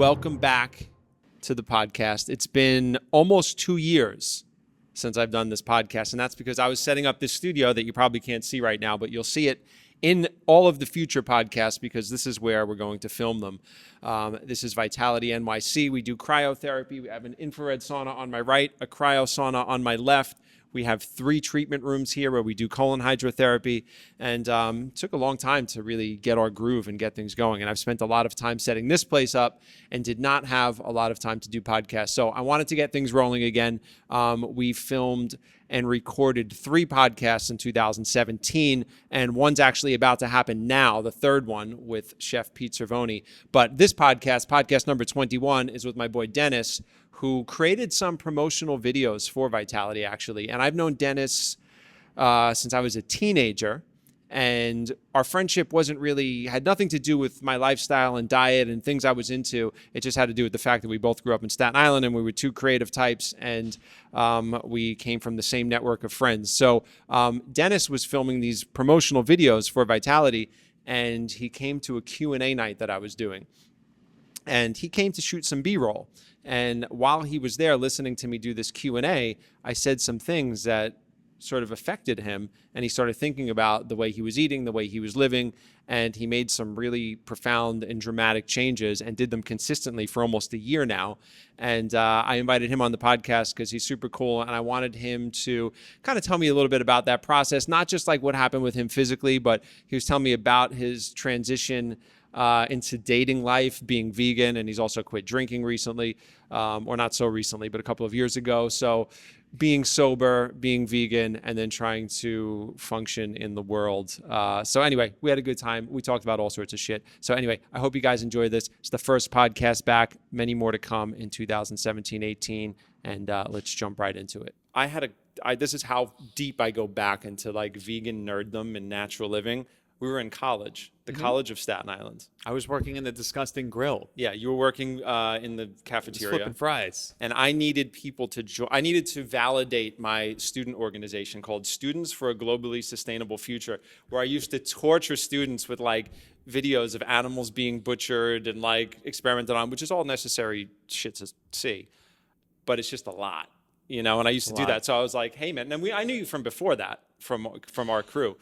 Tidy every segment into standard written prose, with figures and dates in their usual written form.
Welcome back to the podcast. It's been almost 2 years since I've done this podcast, and that's because I was setting up this studio that you probably can't see right now, but you'll see it in all of the future podcasts because this is where we're going to film them. This is Vitality NYC. We do cryotherapy. We have an infrared sauna on my right, a cryo sauna on my left. We have 3 treatment rooms here where we do colon hydrotherapy, and it took a long time to really get our groove and get things going. And I've spent a lot of time setting this place up and did not have a lot of time to do podcasts. So I wanted to get things rolling again. We filmed and recorded 3 podcasts in 2017, and one's actually about to happen now, the third one with Chef Pete Cervoni. But this podcast number 21, is with my boy Dennis, who created some promotional videos for Vitality, actually. And I've known Dennis since I was a teenager, and our friendship had nothing to do with my lifestyle and diet and things I was into. It just had to do with the fact that we both grew up in Staten Island and we were 2 creative types, and we came from the same network of friends. So Dennis was filming these promotional videos for Vitality, and he came to a Q&A night that I was doing. And he came to shoot some B-roll. And while he was there listening to me do this Q&A, I said some things that sort of affected him. And he started thinking about the way he was eating, the way he was living. And he made some really profound and dramatic changes and did them consistently for almost a year now. And I invited him on the podcast because he's super cool. And I wanted him to kind of tell me a little bit about that process, not just like what happened with him physically, but he was telling me about his transition into dating life, being vegan, and he's also quit drinking recently, or not so recently, but a couple of years ago. So being sober, being vegan, and then trying to function in the world. So anyway, we had a good time. We talked about all sorts of shit. So anyway, I hope you guys enjoy this. It's the first podcast back, many more to come in 2017-18, and let's jump right into it. This is how deep I go back into like vegan nerddom and natural living. We were in college, the College of Staten Island. I was working in the disgusting grill. Yeah, you were working in the cafeteria. Flipping fries. And I needed people to join. I needed to validate my student organization called Students for a Globally Sustainable Future, where I used to torture students with like videos of animals being butchered and like experimented on, which is all necessary shit to see. But it's just a lot, you know, and I used to do that. So I was like, hey, man, and I knew you from before that, from our crew.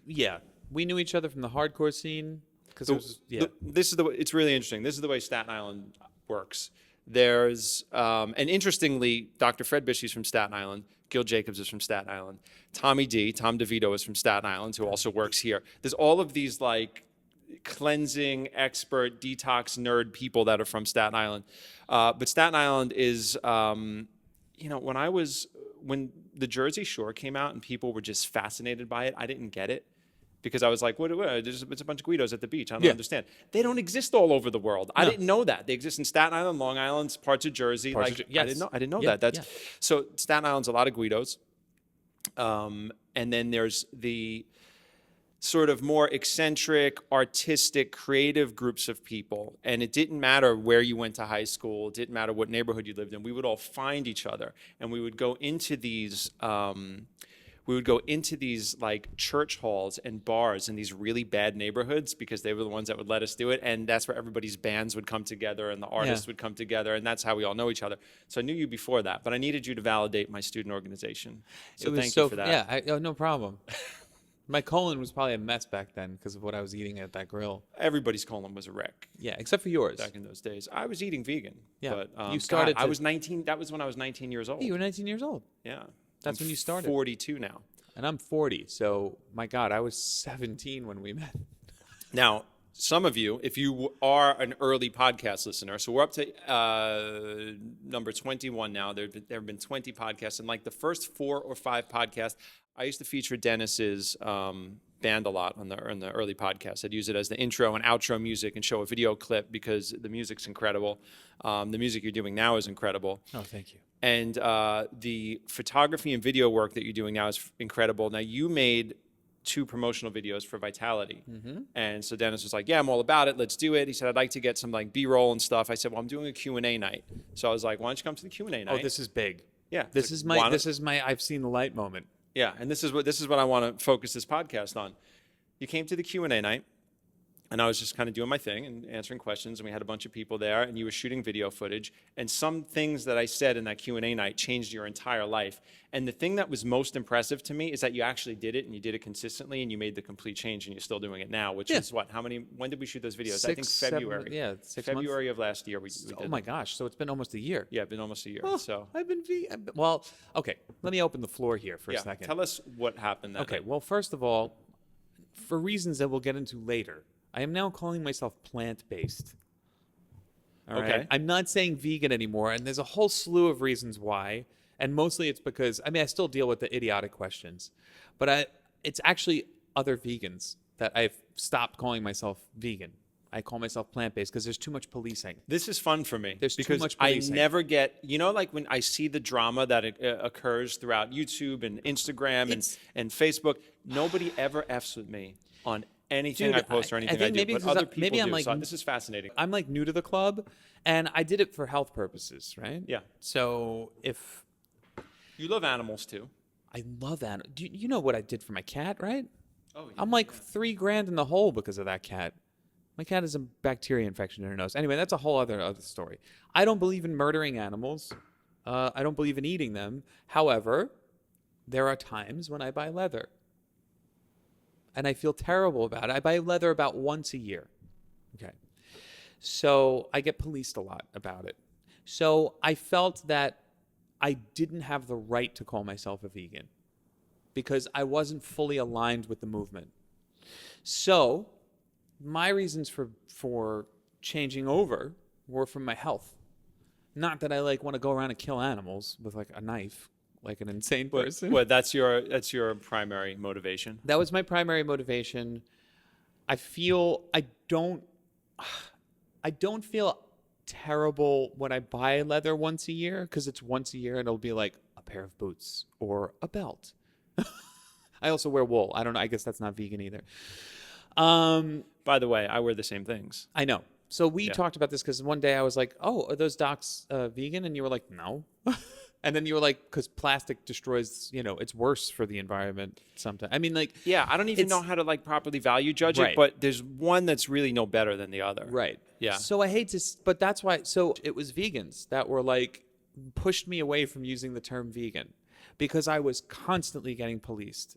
Yeah. We knew each other from the hardcore scene because it's really interesting. This is the way Staten Island works. There's and interestingly, Dr. Fred Bishy's from Staten Island. Gil Jacobs is from Staten Island. Tom DeVito is from Staten Island, who also works here. There's all of these like cleansing expert detox nerd people that are from Staten Island. But Staten Island is, when the Jersey Shore came out and people were just fascinated by it, I didn't get it. Because I was like, it's a bunch of Guidos at the beach. I don't understand. They don't exist all over the world. No. I didn't know that. They exist in Staten Island, Long Island, parts of Jersey. Yes. I didn't know that. So Staten Island's a lot of Guidos. And then there's the sort of more eccentric, artistic, creative groups of people. And it didn't matter where you went to high school. It didn't matter what neighborhood you lived in. We would all find each other. And we would go into these... like church halls and bars in these really bad neighborhoods because they were the ones that would let us do it. And that's where everybody's bands would come together and the artists would come together. And that's how we all know each other. So I knew you before that, but I needed you to validate my student organization. So thank you for that. Yeah, no problem. My colon was probably a mess back then because of what I was eating at that grill. Everybody's colon was a wreck. Yeah, except for yours. Back in those days. I was eating vegan. Yeah, but you started I was 19. That was when I was 19 years old. Yeah, you were 19 years old. Yeah. That's when you started. 42 now. And I'm 40, so my God, I was 17 when we met. Now, some of you, if you are an early podcast listener, so we're up to number 21 now. There have been 20 podcasts, and like the first 4 or 5 podcasts, I used to feature Dennis's band a lot on the early podcast. I'd use it as the intro and outro music and show a video clip because the music's incredible. The music you're doing now is incredible. Oh, thank you. And the photography and video work that you're doing now is incredible. Now, you made 2 promotional videos for Vitality. Mm-hmm. And so Dennis was like, yeah, I'm all about it. Let's do it. He said, I'd like to get some like B-roll and stuff. I said, well, I'm doing a Q&A night. So I was like, why don't you come to the Q&A night? Oh, this is big. Yeah. This is my I've seen the light moment. Yeah. And this is what I want to focus this podcast on. You came to the Q&A night. And I was just kind of doing my thing and answering questions, and we had a bunch of people there, and you were shooting video footage. And some things that I said in that Q&A night changed your entire life. And the thing that was most impressive to me is that you actually did it, and you did it consistently, and you made the complete change, and you're still doing it now, which is what? When did we shoot those videos? I think February. 6 February months? of last year we did Oh my gosh! So it's been almost a year. Yeah, it's been almost a year. Oh, So I've been well. Okay, let me open the floor here for a yeah, second. tell us what happened that Okay, night. well, first of all, for reasons that we'll get into later, I am now calling myself plant-based. All right? Okay. I'm not saying vegan anymore, and there's a whole slew of reasons why. And mostly it's because, I still deal with the idiotic questions, but it's actually other vegans that I've stopped calling myself vegan. I call myself plant-based because there's too much policing. This is fun for me. There's too because much I policing. never get, like when I see the drama that occurs throughout YouTube and Instagram and Facebook, nobody ever F's with me on anything Dude, I post or anything I think do, maybe but because other people maybe do. I'm like, So this is fascinating. I'm like new to the club, and I did it for health purposes, right? Yeah. So if You love animals too. I love animals, you know what I did for my cat, right? Oh, yeah. I'm like $3,000 in the hole because of that cat. My cat has a bacteria infection in her nose. Anyway, that's a whole other story. I don't believe in murdering animals. I don't believe in eating them. However, there are times when I buy leather. And I feel terrible about it. I buy leather about once a year. Okay. So I get policed a lot about it. So I felt that I didn't have the right to call myself a vegan because I wasn't fully aligned with the movement. So my reasons for changing over were from my health. Not that I want to go around and kill animals with a knife, like an insane person. Well, that's your primary motivation. That was my primary motivation. I don't feel terrible when I buy leather once a year because it's once a year and it'll be like a pair of boots or a belt. I also wear wool. I don't know. I guess that's not vegan either. By the way, I wear the same things. I know. So we talked about this because one day I was like, "Oh, are those docks vegan?" And you were like, "No." And then you were like, "Because plastic destroys, it's worse for the environment sometimes." Yeah, I don't even know how to properly value judge it, but there's one that's really no better than the other. Right. Yeah. So I hate to, but that's why. So it was vegans that were pushed me away from using the term vegan because I was constantly getting policed.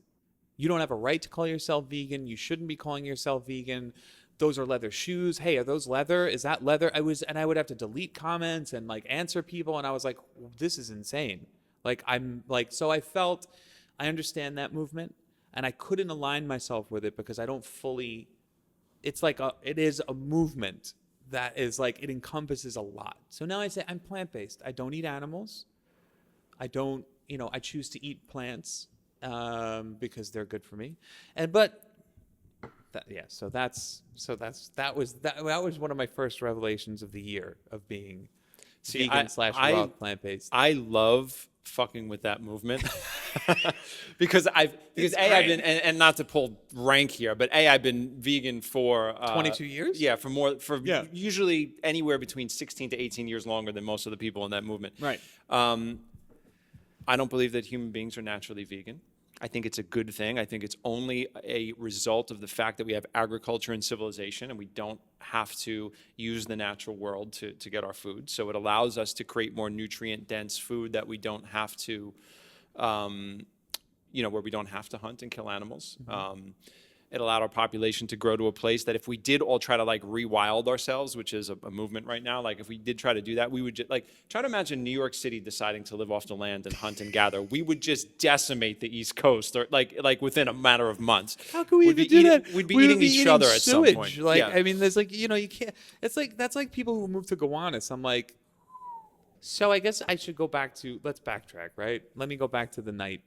You don't have a right to call yourself vegan. You shouldn't be calling yourself vegan. Those are leather shoes. Hey, are those leather? Is that leather? And I would have to delete comments and answer people. And I was like, this is insane. So I felt, I understand that movement and I couldn't align myself with it because I don't fully, it is a movement that is it encompasses a lot. So now I say I'm plant-based. I don't eat animals. I don't, I choose to eat plants because they're good for me. So that was one of my first revelations of the year of being vegan / raw plant-based. I love fucking with that movement because I've been and not to pull rank here, but I've been vegan for 22 years. Yeah, usually anywhere between 16 to 18 years longer than most of the people in that movement. Right. I don't believe that human beings are naturally vegan. I think it's a good thing. I think it's only a result of the fact that we have agriculture and civilization and we don't have to use the natural world to get our food. So it allows us to create more nutrient-dense food that we don't have to, where we don't have to hunt and kill animals. Mm-hmm. It allowed our population to grow to a place that if we did all try to rewild ourselves, which is a movement right now, if we did try to do that, we would just try to imagine New York City deciding to live off the land and hunt and gather. We would just decimate the East Coast or within a matter of months. How can we even do that? We'd be eating each other at some point. There's you can't, that's like people who move to Gowanus. I'm like, so I guess I should go back to, let's backtrack, right? Let me go back to the night.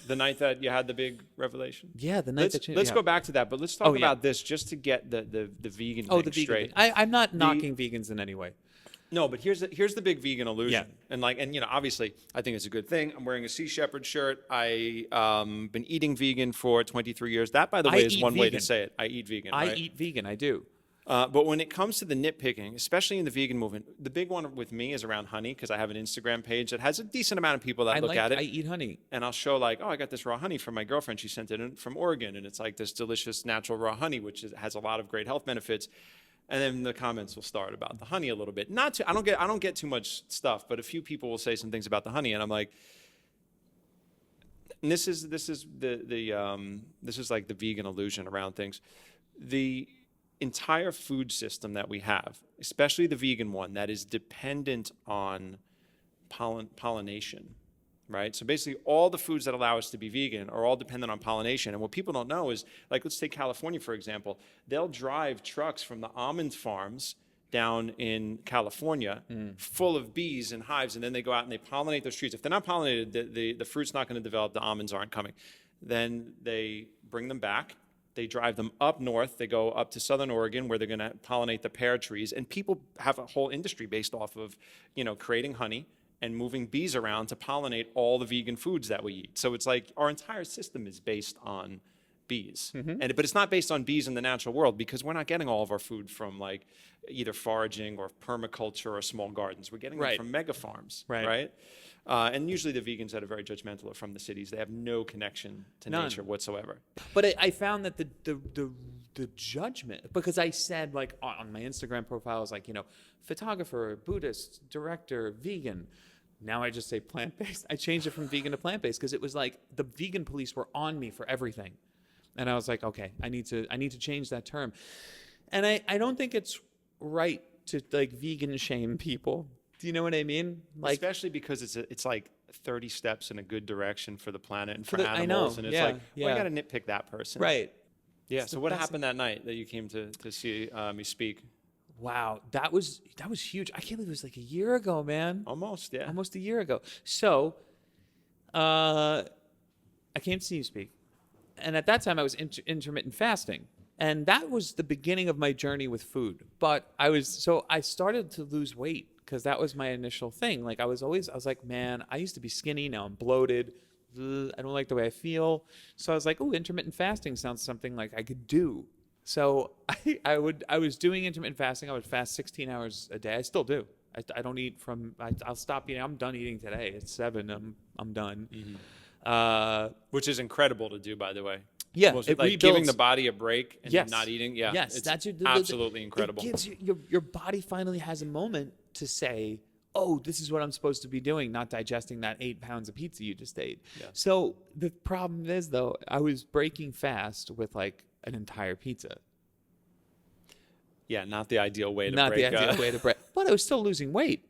The night that you had the big revelation? Yeah, the night that you... Let's go back to that, but let's talk about this just to get the vegan thing straight. I'm not knocking vegans in any way. No, but here's the big vegan illusion. Yeah. And obviously, I think it's a good thing. I'm wearing a Sea Shepherd shirt. I been eating vegan for 23 years. That, by the way, is one way to say it. I eat vegan. I eat vegan. I do. But when it comes to the nitpicking, especially in the vegan movement, the big one with me is around honey, because I have an Instagram page that has a decent amount of people that look at it. I eat honey. And I'll show like, oh, I got this raw honey from my girlfriend. She sent it in from Oregon. And it's like this delicious natural raw honey, which has a lot of great health benefits. And then the comments will start about the honey a little bit. I don't get too much stuff, but a few people will say some things about the honey. And I'm like, and this is like the vegan illusion around things. The entire food system that we have, especially the vegan one, that is dependent on pollination, right? So basically all the foods that allow us to be vegan are all dependent on pollination. And what people don't know is, like, let's take California, for example. They'll drive trucks from the almond farms down in California full of bees and hives, and then they go out and they pollinate those trees. If they're not pollinated, the fruit's not going to develop, the almonds aren't coming. Then they bring them back. They drive them up north. They go up to Southern Oregon, where they're going to pollinate the pear trees. And people have a whole industry based off of, creating honey and moving bees around to pollinate all the vegan foods that we eat. So it's like our entire system is based on bees. But it's not based on bees in the natural world, because we're not getting all of our food from like either foraging or permaculture or small gardens. We're getting it from mega farms, right? And usually the vegans that are very judgmental are from the cities. They have no connection to nature whatsoever. But I found that the judgment, because I said, like, on my Instagram profile, I was like, photographer, Buddhist, director, vegan. Now I just say plant-based. I changed it from vegan to plant-based because it was like the vegan police were on me for everything. And I was like, okay, I need to change that term. And I don't think it's right to like vegan shame people. Do you know what I mean? Like, especially because it's like 30 steps in a good direction for the planet and for animals. And it's I got to nitpick that person. Right. Yeah. So what happened that night that you came to see me speak? Wow, that was huge. I can't believe it was like a year ago, man. Almost, yeah. Almost a year ago. So, I came to see you speak. And at that time, I was intermittent fasting. And that was the beginning of my journey with food. But I started to lose weight because that was my initial thing. Like I was like, man, I used to be skinny. Now I'm bloated. I don't like the way I feel. So I was like, oh, intermittent fasting sounds something like I could do. So I was doing intermittent fasting. I would fast 16 hours a day. I still do. I don't eat I'll stop eating. I'm done eating today. It's 7. I'm done. Which is incredible to do, by the way. Yeah, it like giving the body a break and not eating. Yeah, yes, it's absolutely incredible. It gives your body finally has a moment to say, oh, this is what I'm supposed to be doing, not digesting that 8 pounds of pizza you just ate. Yeah. So the problem is, though, I was breaking fast with like an entire pizza. Yeah, not the ideal way to break. Not the ideal way to break. But I was still losing weight.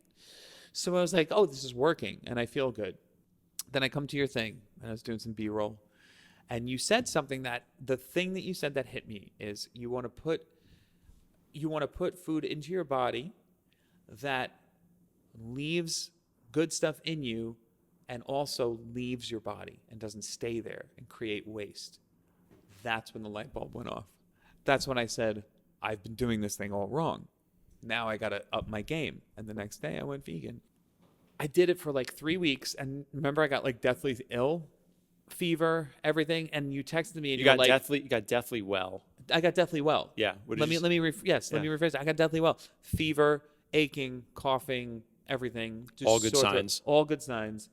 So I was like, oh, this is working, and I feel good. Then I come to your thing, and I was doing some B-roll. And you said something the thing that you said that hit me is you want to put food into your body that leaves good stuff in you and also leaves your body and doesn't stay there and create waste. That's when the light bulb went off. That's when I said, I've been doing this thing all wrong. Now I got to up my game. And the next day I went vegan. I did it for like 3 weeks. And remember, I got like deathly ill. Fever, everything, and you texted me and you got like, deathly well. I got deathly well. Yeah. Let me rephrase. I got deathly well. Fever, aching, coughing, everything. Just all good signs. All good signs.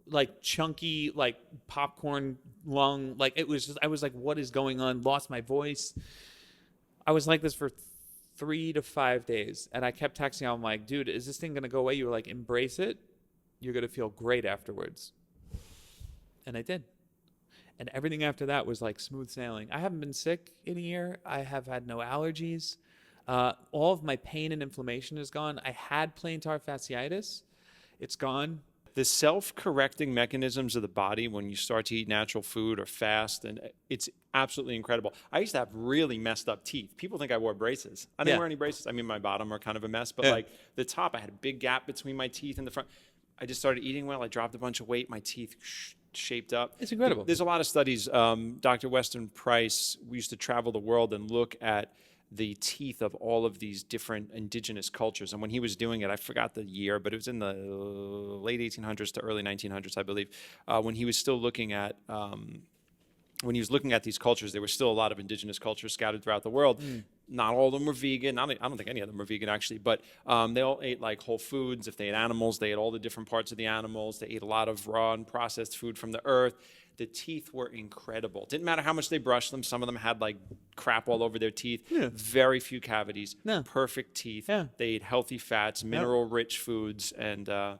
Like chunky, like popcorn lung. Like it was just. I was like, what is going on? Lost my voice. I was like this for 3 to 5 days, and I kept texting. I'm like, dude, is this thing gonna go away? You were like, embrace it. You're gonna feel great afterwards. And I did. And everything after that was like smooth sailing. I haven't been sick in a year. I have had no allergies. All of my pain and inflammation is gone. I had plantar fasciitis. It's gone. The self-correcting mechanisms of the body when you start to eat natural food or fast, and it's absolutely incredible. I used to have really messed up teeth. People think I wore braces. I didn't wear any braces. I mean, my bottom are kind of a mess, but like the top, I had a big gap between my teeth and the front. I just started eating well. I dropped a bunch of weight. My teeth shaped up. It's incredible. There's a lot of studies. Dr. Weston Price, we used to travel the world and look at the teeth of all of these different indigenous cultures. And when he was doing it, I forgot the year, but it was in the late 1800s to early 1900s, I believe, when he was still looking at these cultures, there were still a lot of indigenous cultures scattered throughout the world. Not all of them were vegan. I don't think any of them were vegan, actually. But they all ate like whole foods. If they ate animals, they ate all the different parts of the animals. They ate a lot of raw and processed food from the earth. The teeth were incredible. Didn't matter how much they brushed them. Some of them had like crap all over their teeth. Yeah. Very few cavities. Yeah. Perfect teeth. Yeah. They ate healthy fats, mineral-rich foods, and the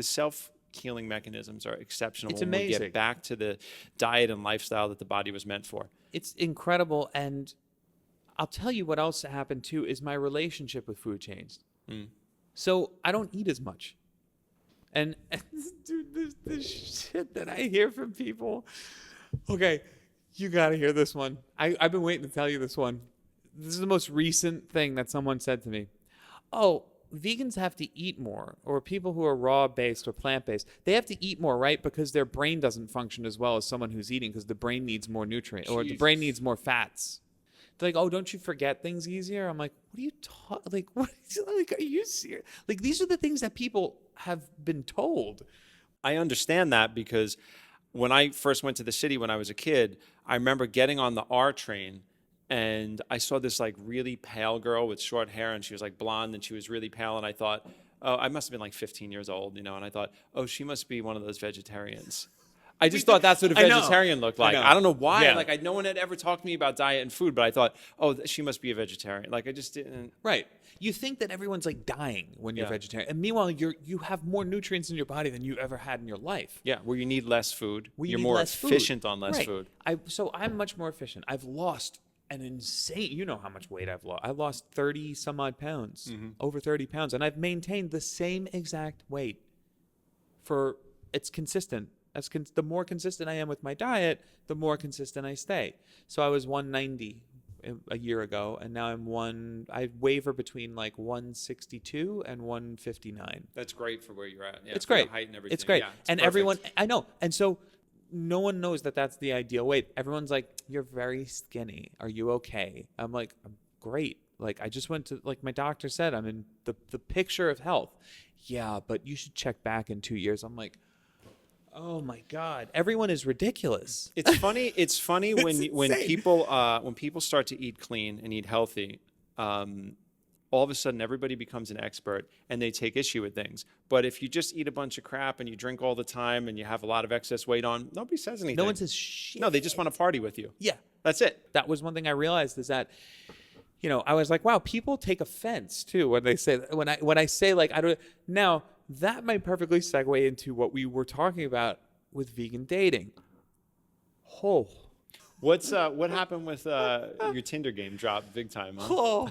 self-healing mechanisms are exceptional. It's when we amazing. get back to the diet and lifestyle that the body was meant for. It's incredible. And I'll tell you what else happened too is my relationship with food changed. So I don't eat as much. And dude, this shit that I hear from people. Okay, you got to hear this one. I've been waiting to tell you this one. This is the most recent thing that someone said to me. Oh, vegans have to eat more, or people who are raw-based or plant-based, they have to eat more, right? Because their brain doesn't function as well as someone who's eating because the brain needs more nutrients, or the brain needs more fats. They're like, oh, don't you forget things easier? I'm like, what are you talking? Like, what? Like, are you serious? Like, these are the things that people have been told. I understand that because when I first went to the city when I was a kid, I remember getting on the R train and I saw this like really pale girl with short hair and she was like blonde and she was really pale. And I thought, oh, I must have been like 15 years old, and I thought, oh, she must be one of those vegetarians. I just thought that's what a vegetarian looked like. I don't know why. Yeah. Like, no one had ever talked to me about diet and food, but I thought, oh, she must be a vegetarian. Like, I just didn't. Right. You think that everyone's like dying when you're Yeah. vegetarian, and meanwhile, you have more nutrients in your body than you ever had in your life. Yeah, where you need less food. Where You're need more less efficient food. on less Right. food. So I'm much more efficient. I've lost an insane. You know how much weight I've lost. I lost 30 some odd pounds, over 30 pounds, and I've maintained the same exact weight. It's consistent. The more consistent I am with my diet, the more consistent I stay. So I was 190 a year ago, and now I waver between like 162 and 159. That's great for where you're at. Yeah, It's for your great. height and everything. It's great. Yeah, it's And perfect. everyone, I know. And so no one knows that that's the ideal weight. Everyone's like, you're very skinny. Are you okay? I'm like, I'm great. Like, I just went to, like my doctor said, I'm in the picture of health. Yeah, but you should check back in 2 years. I'm like, oh my God, everyone is ridiculous. It's funny. It's funny when insane. people start to eat clean and eat healthy. All of a sudden, everybody becomes an expert and they take issue with things. But if you just eat a bunch of crap and you drink all the time and you have a lot of excess weight on, nobody says anything. No one says shit. No, they just want to party with you. Yeah. That's it. That was one thing I realized is that, I was like, wow, people take offense too when they say when I say like I don't. Now that might perfectly segue into what we were talking about with vegan dating. Oh, What happened with your Tinder game? Dropped big time, huh?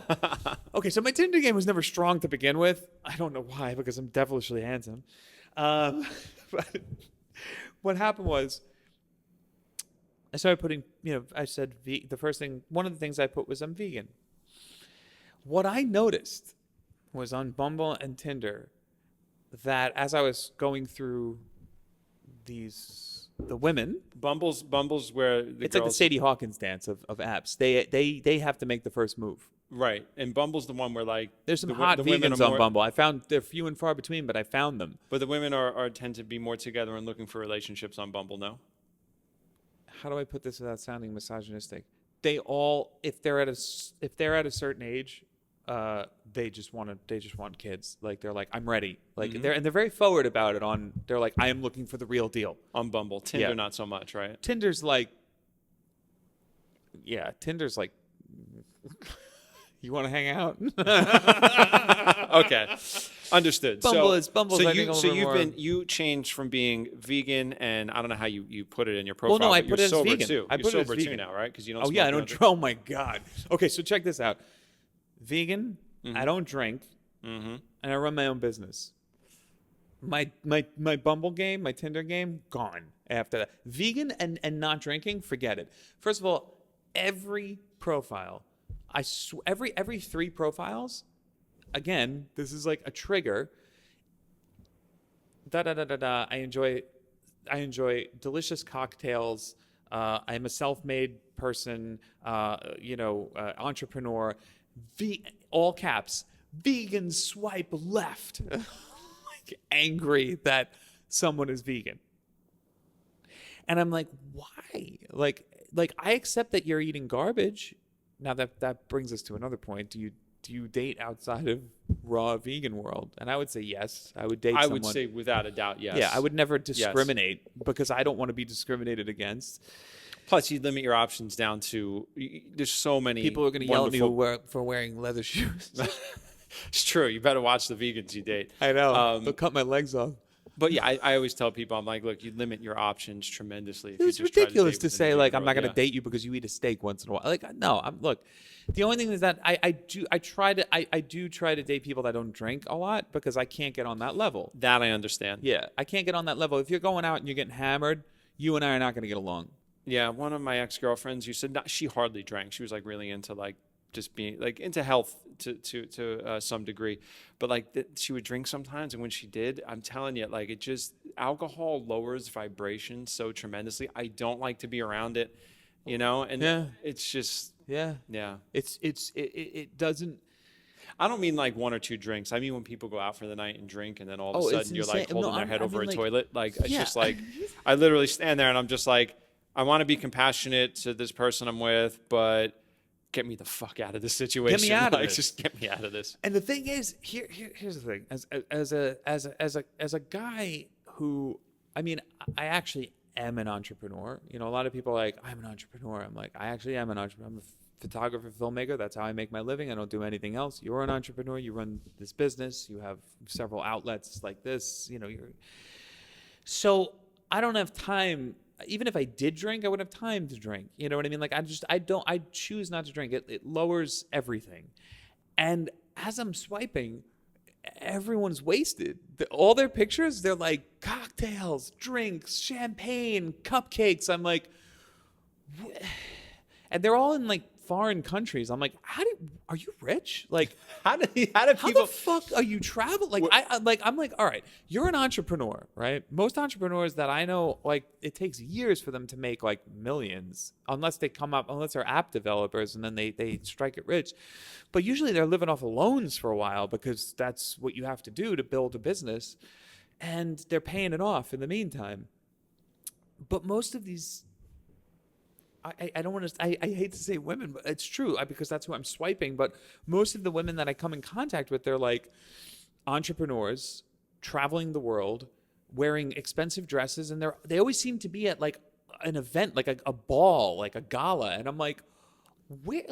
Okay, so my Tinder game was never strong to begin with. I don't know why, because I'm devilishly handsome. But what happened was, I started putting, I said one of the things I put was I'm vegan. What I noticed was on Bumble and Tinder that as I was going through the women, Bumble's where it's girls, like the Sadie Hawkins dance of apps. They have to make the first move. right, and Bumble's the one where like There's some the hot women vegans are on more, Bumble. I found they're few and far between, but I found them. but the women are tend to be more together and looking for relationships on Bumble. No, How do I put this without sounding misogynistic? They all, if they're at a certain age, they just want kids. Like they're like, I'm ready. Like they're very forward about it. They're like, I am looking for the real deal. on Bumble, Tinder Yeah. not so much, right? Tinder's like, you want to hang out? Okay, understood. Bumble's I think a little bit more- you changed from being vegan, and I don't know how you put it in your profile. Well, no, I but put you're it as sober vegan. too. I You're put it as sober too vegan. now, right? Because you don't. Oh smoke, yeah, I you don't. Oh my God. Okay, so check this out. Vegan. I don't drink, and I run my own business. My Bumble game, my Tinder game, gone after that. Vegan and not drinking, forget it. First of all, every profile, every 3 profiles. Again, this is like a trigger. I enjoy delicious cocktails. I'm a self-made person. Entrepreneur. All caps. Vegan swipe left. Like angry that someone is vegan. And I'm like, why? Like I accept that you're eating garbage, now that brings us to another point. Do you date outside of raw vegan world? And I would say yes. I would date I someone. would say without a doubt, yes. Yeah, I would never discriminate because I don't want to be discriminated against. Plus, you limit your options down to, there's so many People are going to yell at me for wearing leather shoes. It's true. You better watch the vegans you date. I know. They'll cut my legs off. But yeah, I always tell people, I'm like, look, you limit your options tremendously. It was ridiculous to say, like, I'm not going to date you because you eat a steak once in a while. Like, no, look, the only thing is that I do try to date people that don't drink a lot because I can't get on that level. That I understand. Yeah, I can't get on that level. If you're going out and you're getting hammered, you and I are not going to get along. Yeah, one of my ex-girlfriends, you said she hardly drank. She was like really into like just being like into health to some degree, but like she would drink sometimes, and when she did, I'm telling you, like, it just, alcohol lowers vibration so tremendously. I don't like to be around it, you know, and it's just it doesn't. I don't mean like one or two drinks. I mean when people go out for the night and drink, and then all of a sudden you're like holding their head over a toilet. Like, it's just like, I literally stand there and I'm just like, I want to be compassionate to this person I'm with, but get me the fuck out of this situation. Get me out of this. Just get me out of this. And the thing is, here's the thing. As a guy who, I mean, I actually am an entrepreneur. You know, a lot of people are like, I'm an entrepreneur. I'm like, I actually am an entrepreneur. I'm a photographer, filmmaker. That's how I make my living. I don't do anything else. You're an entrepreneur. You run this business. You have several outlets like this. You know, so I don't have time. Even if I did drink, I wouldn't have time to drink. You know what I mean? Like, I choose not to drink. It lowers everything. And as I'm swiping, everyone's wasted. All their pictures, they're like cocktails, drinks, champagne, cupcakes. I'm like, and they're all in like foreign countries. I'm like, are you rich? Like, how do people? How the fuck are you traveling? Like, I'm like, all right, you're an entrepreneur, right? Most entrepreneurs that I know, like, it takes years for them to make like millions, unless they're app developers and then they strike it rich. But usually they're living off of loans for a while because that's what you have to do to build a business, and they're paying it off in the meantime. But most of these, I don't want to, I hate to say women, but it's true because that's who I'm swiping. But most of the women that I come in contact with, they're like entrepreneurs traveling the world, wearing expensive dresses. And they always seem to be at like an event, like a ball, like a gala. And I'm like, who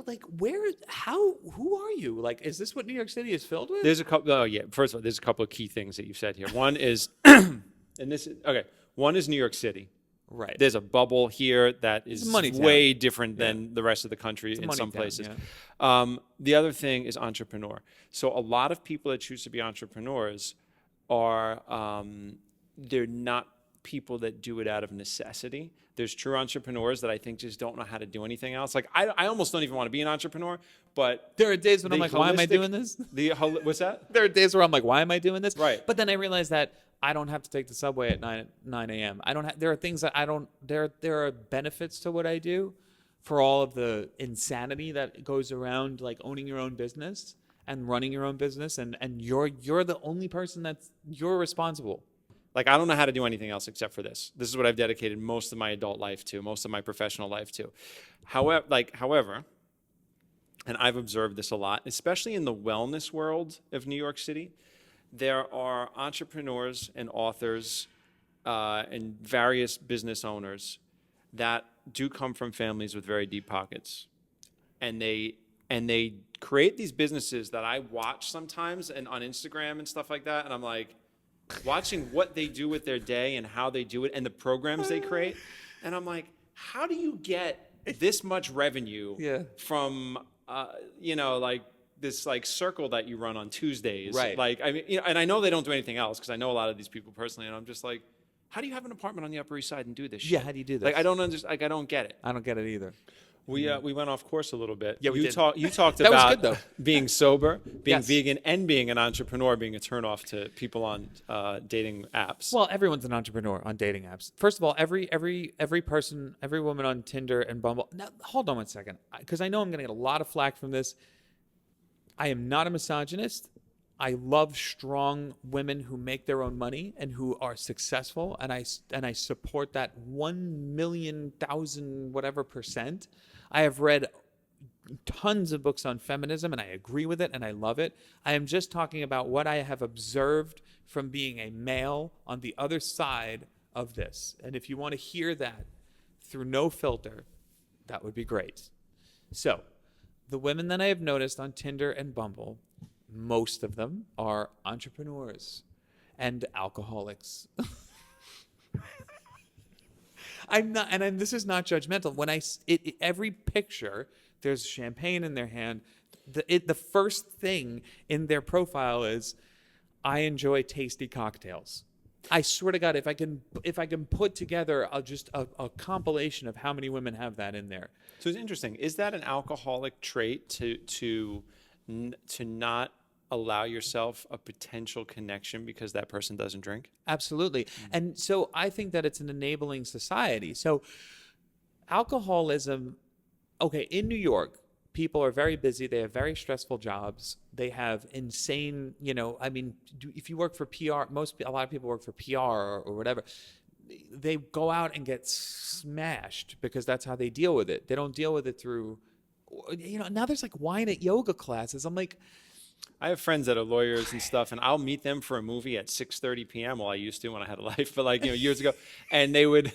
are you? Like, is this what New York City is filled with? There's a couple, first of all, there's a couple of key things that you've said here. One is, one is New York City. Right. There's a bubble here that is way different than the rest of the country in some places. The other thing is entrepreneur. So a lot of people that choose to be entrepreneurs are, they're not people that do it out of necessity. There's true entrepreneurs that I think just don't know how to do anything else. Like, I almost don't even want to be an entrepreneur, but there are days when I'm like, why am I doing this? What's that? There are days where I'm like, why am I doing this? Right. But then I realize that I don't have to take the subway at 9 a.m. There are things that I don't. There are benefits to what I do, for all of the insanity that goes around, like owning your own business and running your own business, and you're the only person you're responsible. Like, I don't know how to do anything else except for this. This is what I've dedicated most of my adult life to, most of my professional life to. However, and I've observed this a lot, especially in the wellness world of New York City. There are entrepreneurs and authors and various business owners that do come from families with very deep pockets, and they create these businesses that I watch sometimes and on Instagram and stuff like that, and I'm like, watching what they do with their day and how they do it and the programs they create, and I'm like, how do you get this much revenue from like this like circle that you run on Tuesdays, right? Like, I mean, and I know they don't do anything else because I know a lot of these people personally, and I'm just like, how do you have an apartment on the Upper East Side and do this shit? Yeah, how do you do this? Like, I don't understand. Like, I don't get it. I don't get it either. We went off course a little bit. Yeah, we did. You talked that about was good, though. Being sober, being vegan, and being an entrepreneur being a turnoff to people on dating apps. Well, everyone's an entrepreneur on dating apps. First of all, every person, every woman on Tinder and Bumble. Now, hold on one second, because I know I'm going to get a lot of flack from this. I am not a misogynist. I love strong women who make their own money and who are successful, and I support that 1,000,000 whatever percent. I have read tons of books on feminism, and I agree with it, and I love it. I am just talking about what I have observed from being a male on the other side of this. And if you want to hear that through no filter, that would be great. So, the women that I have noticed on Tinder and Bumble, most of them are entrepreneurs and alcoholics. I'm not, and this is not judgmental. When every picture, there's champagne in their hand. The first thing in their profile is, I enjoy tasty cocktails. I swear to God, if I can put together a compilation of how many women have that in there. So it's interesting. Is that an alcoholic trait to not allow yourself a potential connection because that person doesn't drink? Absolutely. And so I think that it's an enabling society. So alcoholism, okay, in New York, people are very busy. They have very stressful jobs. They have insane, if you work for PR, a lot of people work for PR or whatever. They go out and get smashed because that's how they deal with it. They don't deal with it through, now there's like wine at yoga classes. I'm like, I have friends that are lawyers and stuff, and I'll meet them for a movie at 6:30 p.m. Well, I used to when I had a life, but years ago, and they would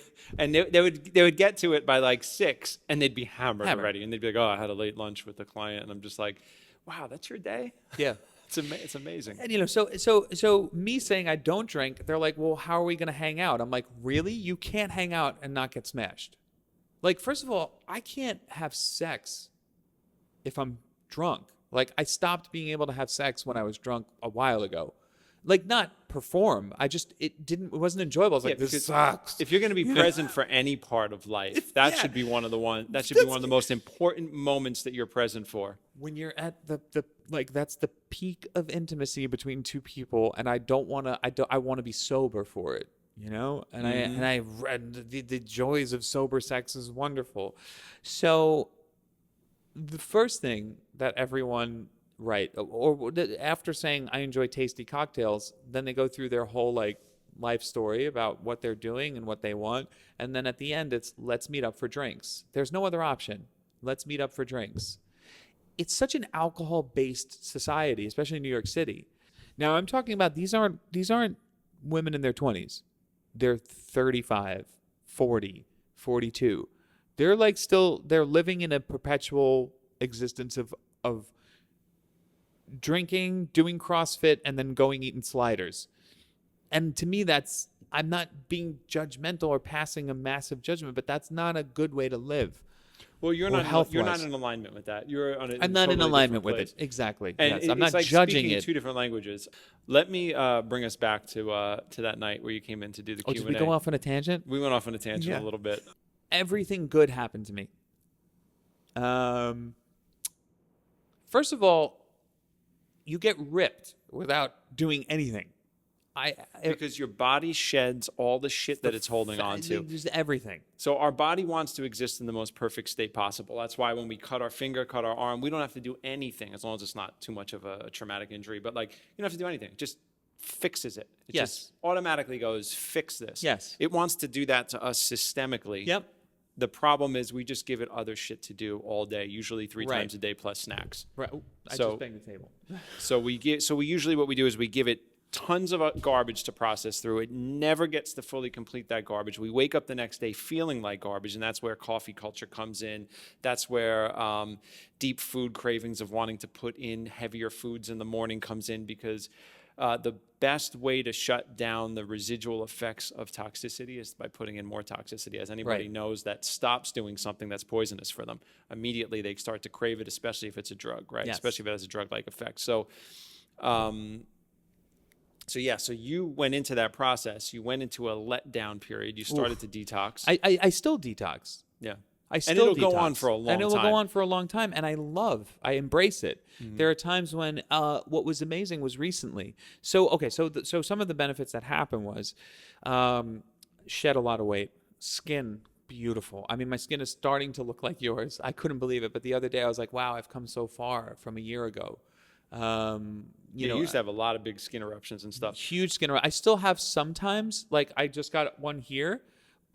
get to it by like 6, and they'd be hammered already, and they'd be like, "Oh, I had a late lunch with a client," and I'm just like, "Wow, that's your day?" Yeah, it's amazing. And so me saying I don't drink, they're like, "Well, how are we gonna hang out?" I'm like, "Really? You can't hang out and not get smashed." Like, first of all, I can't have sex if I'm drunk. Like, I stopped being able to have sex when I was drunk a while ago. Like, not perform. It wasn't enjoyable. I was like, this sucks. If you're going to be present for any part of life, that should be one of the most important moments that you're present for. When you're at that's the peak of intimacy between two people, and I want to be sober for it, And the joys of sober sex is wonderful. So the first thing that everyone after saying I enjoy tasty cocktails, then they go through their whole life story about what they're doing and what they want, and then at the end it's let's meet up for drinks. There's no other option. Let's meet up for drinks. It's such an alcohol-based society, especially in New York City. Now I'm talking about these aren't women in their 20s. They're 35, 40, 42. They're they're living in a perpetual existence of drinking, doing CrossFit, and then going eating sliders. And to me, I'm not being judgmental or passing a massive judgment, but that's not a good way to live. Well, you're not in alignment with that. I'm not in alignment with it. Exactly. And yes. I'm not like judging speaking it. Two different languages. Let me bring us back to that night where you came in to do the Q&A. Did we go off on a tangent? We went off on a tangent a little bit. Everything good happened to me. First of all, you get ripped without doing anything. Because your body sheds all the shit that it's holding on to. Just everything. So our body wants to exist in the most perfect state possible. That's why when we cut our finger, cut our arm, we don't have to do anything as long as it's not too much of a traumatic injury. But you don't have to do anything. It just fixes it. It just automatically goes, fix this. Yes. It wants to do that to us systemically. Yep. The problem is we just give it other shit to do all day, usually 3 times a day plus snacks. Right. I just banged the table. So we usually what we do is we give it tons of garbage to process through. It never gets to fully complete that garbage. We wake up the next day feeling like garbage, and that's where coffee culture comes in. That's where deep food cravings of wanting to put in heavier foods in the morning comes in, because the best way to shut down the residual effects of toxicity is by putting in more toxicity. As anybody knows that stops doing something that's poisonous for them, immediately they start to crave it, especially if it's a drug, right? Yes. Especially if it has a drug-like effect. So you went into that process. You went into a letdown period. You started to detox. I still detox. Yeah. And it'll go on for a long time. And it will go on for a long time. And I embrace it. Mm-hmm. There are times when what was amazing was recently. So some of the benefits that happened was shed a lot of weight, skin beautiful. I mean, my skin is starting to look like yours. I couldn't believe it. But the other day I was like, wow, I've come so far from a year ago. You used to have a lot of big skin eruptions and stuff. Huge skin eruptions. I still have sometimes. Like I just got one here.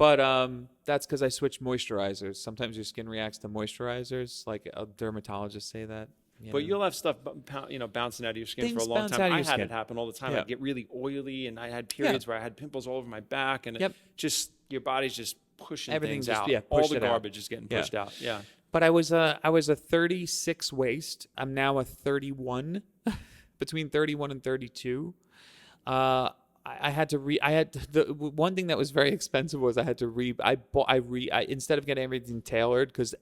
But that's because I switch moisturizers. Sometimes your skin reacts to moisturizers. Like dermatologists say that. But you'll have stuff, bouncing out of your skin for a Things long bounce time. out of I your had skin. it happen all the time. Yeah. I'd get really oily, and I had periods where I had pimples all over my back, and Yep. your body's just pushing Everything's things just- out. yeah, All push the it out. garbage is getting pushed out. Yeah. But I was a 36 waist. I'm now a 31, between 31 and 32. I had to the one thing that was very expensive was I had to instead of getting everything tailored, because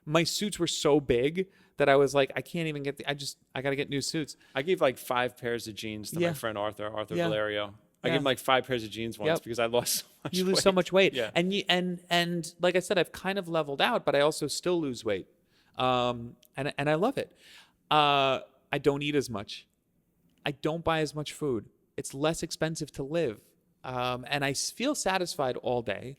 my suits were so big that I was like, I can't even get I got to get new suits. I gave like 5 pairs of jeans to my friend Arthur Valerio. I gave him like 5 pairs of jeans once because I lost so much weight. You lose so much weight. Yeah. And like I said, I've kind of leveled out, but I also still lose weight. And I love it. I don't eat as much. I don't buy as much food. It's less expensive to live. And I feel satisfied all day.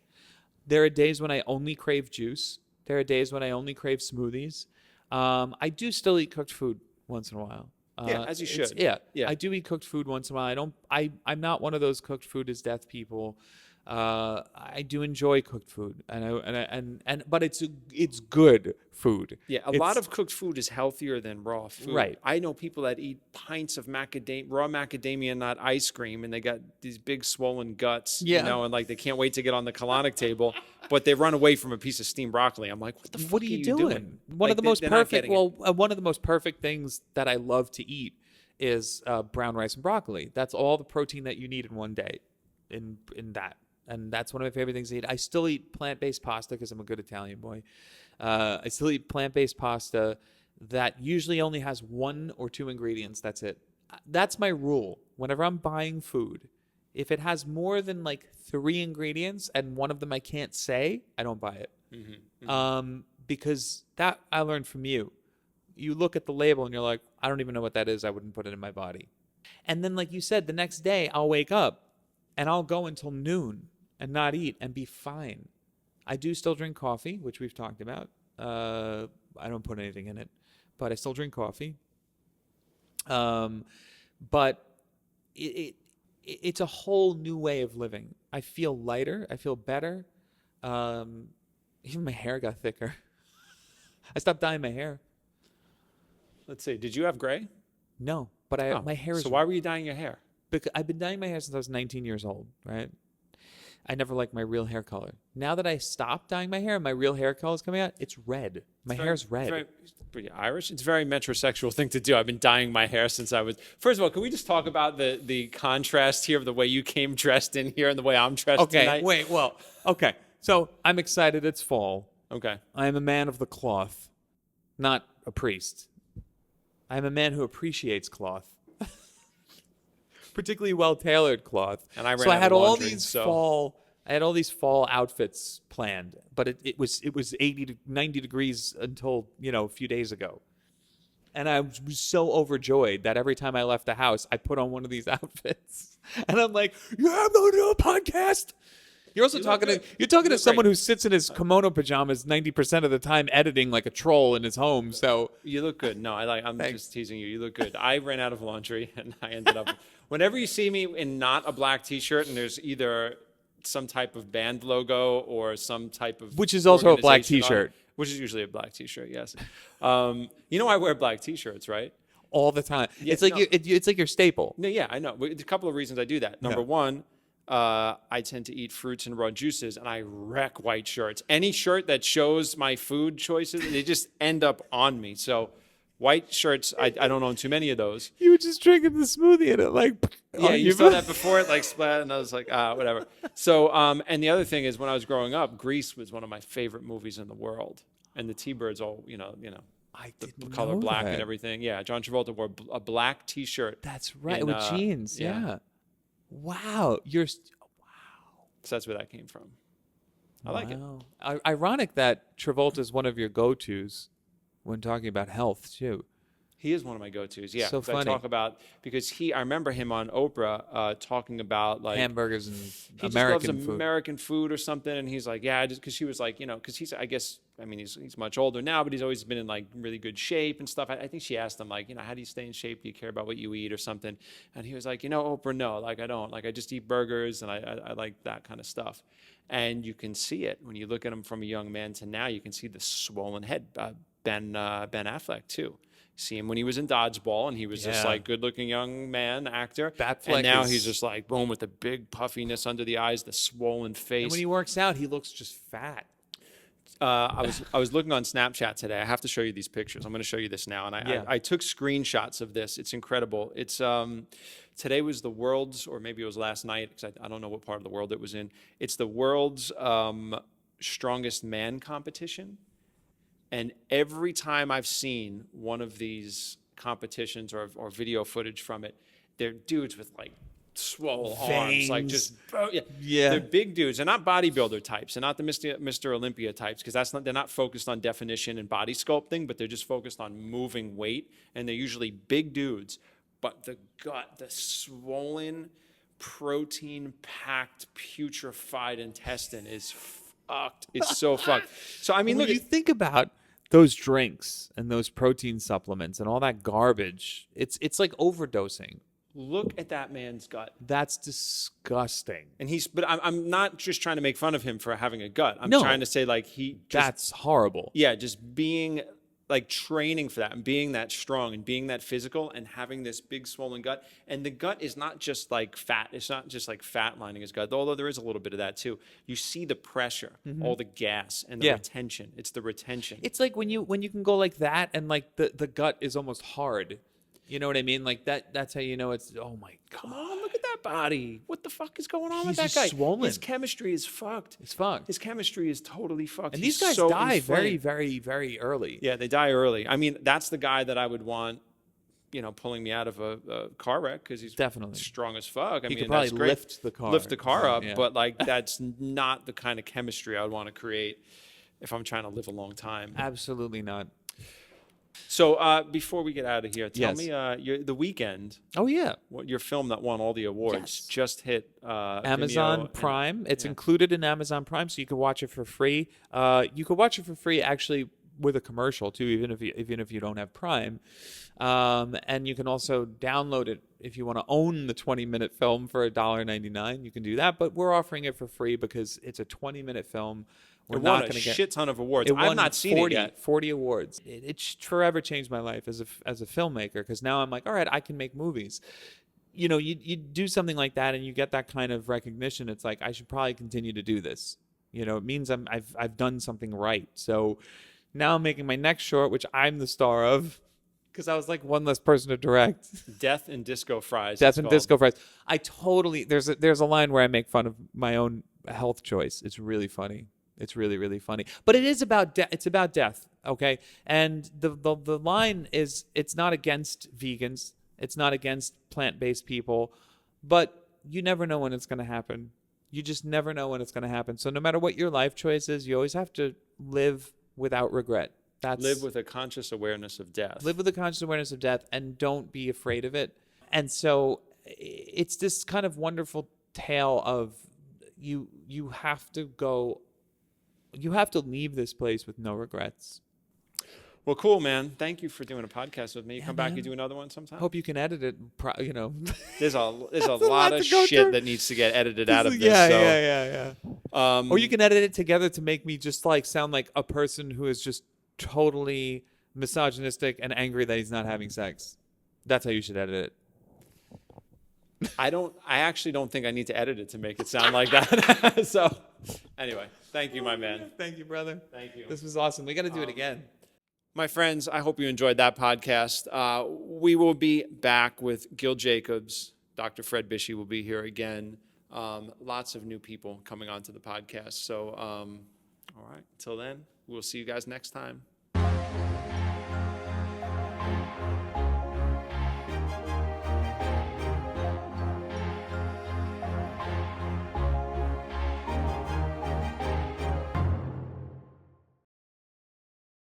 There are days when I only crave juice. There are days when I only crave smoothies. I do still eat cooked food once in a while. As you should. Yeah. Yeah. I do eat cooked food once in a while. I'm not one of those cooked food is death people. I do enjoy cooked food, but it's good food. Yeah, a lot of cooked food is healthier than raw food. Right. I know people that eat pints of raw macadamia nut ice cream, and they got these big swollen guts, and like they can't wait to get on the colonic table, but they run away from a piece of steamed broccoli. I'm like, what the fuck are you doing? One Like, of the most they're not perfect. getting it. One of the most perfect things that I love to eat is brown rice and broccoli. That's all the protein that you need in one day, in that. And that's one of my favorite things to eat. I still eat plant-based pasta because I'm a good Italian boy. I still eat plant-based pasta that usually only has 1 or 2 ingredients. That's it. That's my rule. Whenever I'm buying food, if it has more than like 3 ingredients and one of them I can't say, I don't buy it. Because that I learned from you. You look at the label and you're like, I don't even know what that is. I wouldn't put it in my body. And then, like you said, the next day I'll wake up and I'll go until noon and not eat and be fine. I do still drink coffee, which we've talked about. I don't put anything in it, but I still drink coffee. But it's a whole new way of living. I feel lighter. I feel better. Even my hair got thicker. I stopped dyeing my hair. Let's see. Did you have gray? No, but my hair is... So why were you dyeing your hair? Because I've been dyeing my hair since I was 19 years old, right? I never liked my real hair color. Now that I stopped dyeing my hair and my real hair color is coming out, it's red. My hair's red. Pretty Irish. It's a very metrosexual thing to do. I've been dyeing my hair since I was... First of all, can we just talk about the contrast here of the way you came dressed in here and the way I'm dressed tonight? Okay. So I'm excited. It's fall. Okay. I am a man of the cloth, not a priest. I am a man who appreciates cloth. Particularly well-tailored cloth. And I ran so I out had of all laundry, these so- fall. I had all these fall outfits planned, but it was 80 to 90 degrees until a few days ago, and I was so overjoyed that every time I left the house, I put on one of these outfits, and I'm like, "Yeah, I'm going to do a podcast." You're also talking to someone who sits in his kimono pajamas 90% of the time, editing like a troll in his home. So you look good. No, I'm just teasing you. You look good. I ran out of laundry, and I ended up. Whenever you see me in not a black T-shirt, and there's either some type of band logo or some type of which is also a black organization on it, T-shirt, which is usually a black T-shirt. Yes. I wear black T-shirts, right? All the time. Yeah, it's like it's like your staple. No, yeah, I know. There's a couple of reasons I do that. Number one, I tend to eat fruits and raw juices, and I wreck white shirts. Any shirt that shows my food choices, they just end up on me. So white shirts, I don't own too many of those. You were just drinking the smoothie and it like... Yeah, you saw that before it like splat, and I was like, whatever. So, and the other thing is, when I was growing up, Grease was one of my favorite movies in the world. And the T-Birds all, I the didn't color know black that. and everything. Yeah, John Travolta wore a black T-shirt. That's right, And, with jeans. Yeah. Wow. So that's where that came from. I like it. Ironic that Travolta is one of your go-tos when talking about health too. He is one of my go-tos. Yeah, So funny. I talk about I remember him on Oprah talking about like Hamburgers and he American just loves food. American food or something, and he's like, yeah, just because she was like, because he's I guess I mean, he's much older now, but he's always been in like really good shape and stuff. I think she asked him like, how do you stay in shape? Do you care about what you eat or something? And he was like, Oprah, no, like I don't. Like I just eat burgers and I like that kind of stuff. And you can see it when you look at him from a young man to now. You can see the swollen head. Ben Affleck too. See him when he was in Dodgeball, and he was this like good-looking young man actor. And now he's just like boom with the big puffiness under the eyes, the swollen face. And when he works out, he looks just fat. I was looking on Snapchat today. I have to show you these pictures. I'm going to show you this now, and I took screenshots of this. It's incredible. It's today was the world's, or maybe it was last night, because I don't know what part of the world it was in. It's the world's strongest man competition. And every time I've seen one of these competitions or video footage from it, they're dudes with like swole arms, like just They're big dudes. They're not bodybuilder types. They're not the Mr. Olympia types, because they're not focused on definition and body sculpting, but they're just focused on moving weight. And they're usually big dudes. But the gut, the swollen, protein-packed, putrefied intestine is fucked. It's so fucked. So I mean, when you think about those drinks and those protein supplements and all that garbage, it's like overdosing. Look at that man's gut. That's disgusting. And but I'm not just trying to make fun of him for having a gut. I'm trying to say like that's horrible. Yeah, just being like training for that and being that strong and being that physical and having this big swollen gut. And the gut is not just like fat. It's not just like fat lining his gut, although there is a little bit of that too. You see the pressure, all the gas and the retention. It's the retention. It's like when you can go like that and like the gut is almost hard. You know what I mean? Like that's how you know it's, oh my God. Come on, look at that body. What the fuck is going on with He's that guy? swollen. His chemistry is fucked. It's fucked. His chemistry is totally fucked. And these guys die very, very, very early. Yeah, they die early. I mean, that's the guy that I would want, pulling me out of a car wreck, because he's definitely strong as fuck. I mean, could probably that's great. lift the car up, yeah. But like that's not the kind of chemistry I would want to create if I'm trying to live a long time. Absolutely not. So before we get out of here, tell Yes. me The Weeknd. Oh yeah, Your film that won all the awards just hit Amazon Vimeo Prime. It's included in Amazon Prime, so you can watch it for free. You can watch it for free actually with a commercial too, even if you don't have Prime. And you can also download it if you want to own the 20-minute film for $1.99. You can do that, but we're offering it for free because it's a 20-minute film. It won a shit ton of awards. I've not seen it yet. 40 awards. It forever changed my life as a filmmaker, because now I'm like, all right, I can make movies. You do something like that and you get that kind of recognition. It's like, I should probably continue to do this. It means I've done something right. So now I'm making my next short, which I'm the star of, because I was like one less person to direct. Death and Disco Fries. Death and Disco Fries. There's a line where I make fun of my own health choice. It's really funny. It's really, really funny. But it is about it's about death, okay? And the line is, it's not against vegans. It's not against plant-based people. But you never know when it's going to happen. You just never know when it's going to happen. So no matter what your life choice is, you always have to live without regret. Live with a conscious awareness of death. Live with a conscious awareness of death, and don't be afraid of it. And so it's this kind of wonderful tale of you have to go... You have to leave this place with no regrets. Well, cool, man. Thank you for doing a podcast with me. You come back and do another one sometime. Hope you can edit it. There's a lot of shit that needs to get edited out of this. Yeah. Or you can edit it together to make me just like sound like a person who is just totally misogynistic and angry that he's not having sex. That's how you should edit it. I actually don't think I need to edit it to make it sound like that. So anyway, thank you, my man. Thank you, brother. Thank you. This was awesome. We got to do it again. My friends, I hope you enjoyed that podcast. We will be back with Gil Jacobs. Dr. Fred Bishey will be here again. Lots of new people coming onto the podcast. So, all right. Till then, we'll see you guys next time.